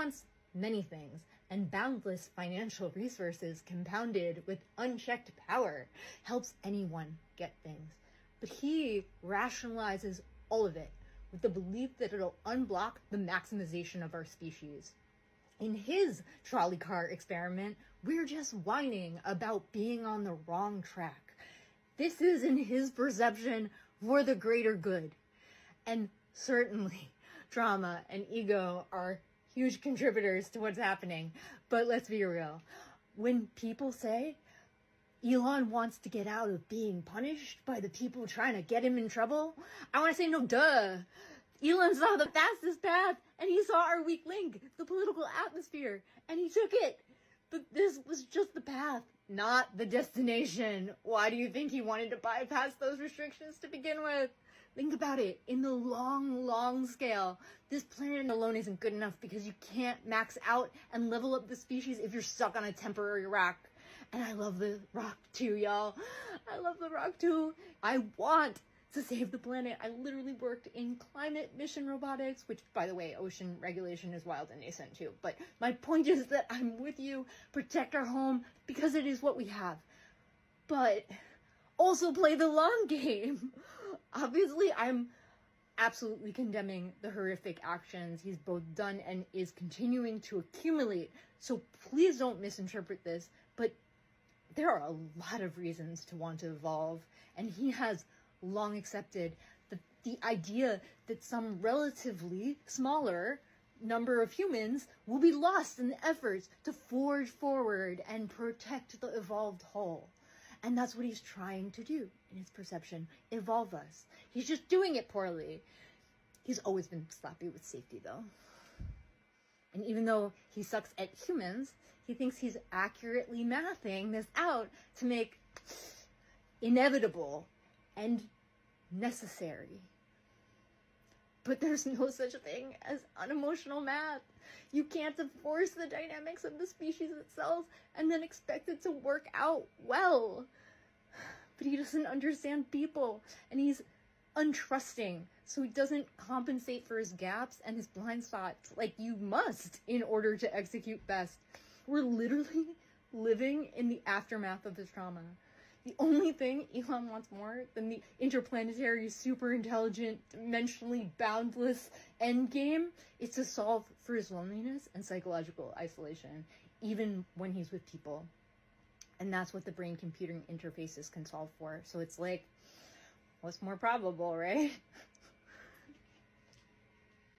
wants many things, and boundless financial resources compounded with unchecked power helps anyone get things. But he rationalizes all of it with the belief that it'll unblock the maximization of our species. In his trolley car experiment, we're just whining about being on the wrong track. This is, in his perception, for the greater good. And certainly, drama and ego are huge contributors to what's happening. But let's be real. When people say Elon wants to get out of being punished by the people trying to get him in trouble, I want to say, no, duh. Elon saw the fastest path, and he saw our weak link, the political atmosphere, and he took it. But this was just the path, not the destination. Why do you think he wanted to bypass those restrictions to begin with? Think about it. In the long, long scale, this planet alone isn't good enough because you can't max out and level up the species if you're stuck on a temporary rock. And I love the rock too, y'all. I love the rock too. I want to save the planet. I literally worked in climate mission robotics, which, by the way, ocean regulation is wild and nascent too. But my point is that I'm with you. Protect our home because it is what we have. But also play the long game. Obviously, I'm absolutely condemning the horrific actions he's both done and is continuing to accumulate. So please don't misinterpret this, but there are a lot of reasons to want to evolve, and he has long accepted the idea that some relatively smaller number of humans will be lost in the efforts to forge forward and protect the evolved whole. And that's what he's trying to do, in his perception, evolve us. He's just doing it poorly. He's always been sloppy with safety, though. And even though he sucks at humans, he thinks he's accurately mathing this out to make inevitable and necessary. But there's no such thing as unemotional math. You can't force the dynamics of the species itself and then expect it to work out well. But he doesn't understand people, and he's untrusting, so he doesn't compensate for his gaps and his blind spots like you must in order to execute best. We're literally living in the aftermath of his trauma. The only thing Elon wants more than the interplanetary, super intelligent, dimensionally boundless endgame is to solve for his loneliness and psychological isolation, even when he's with people. And that's what the brain-computer interfaces can solve for. So it's like, what's more probable, right?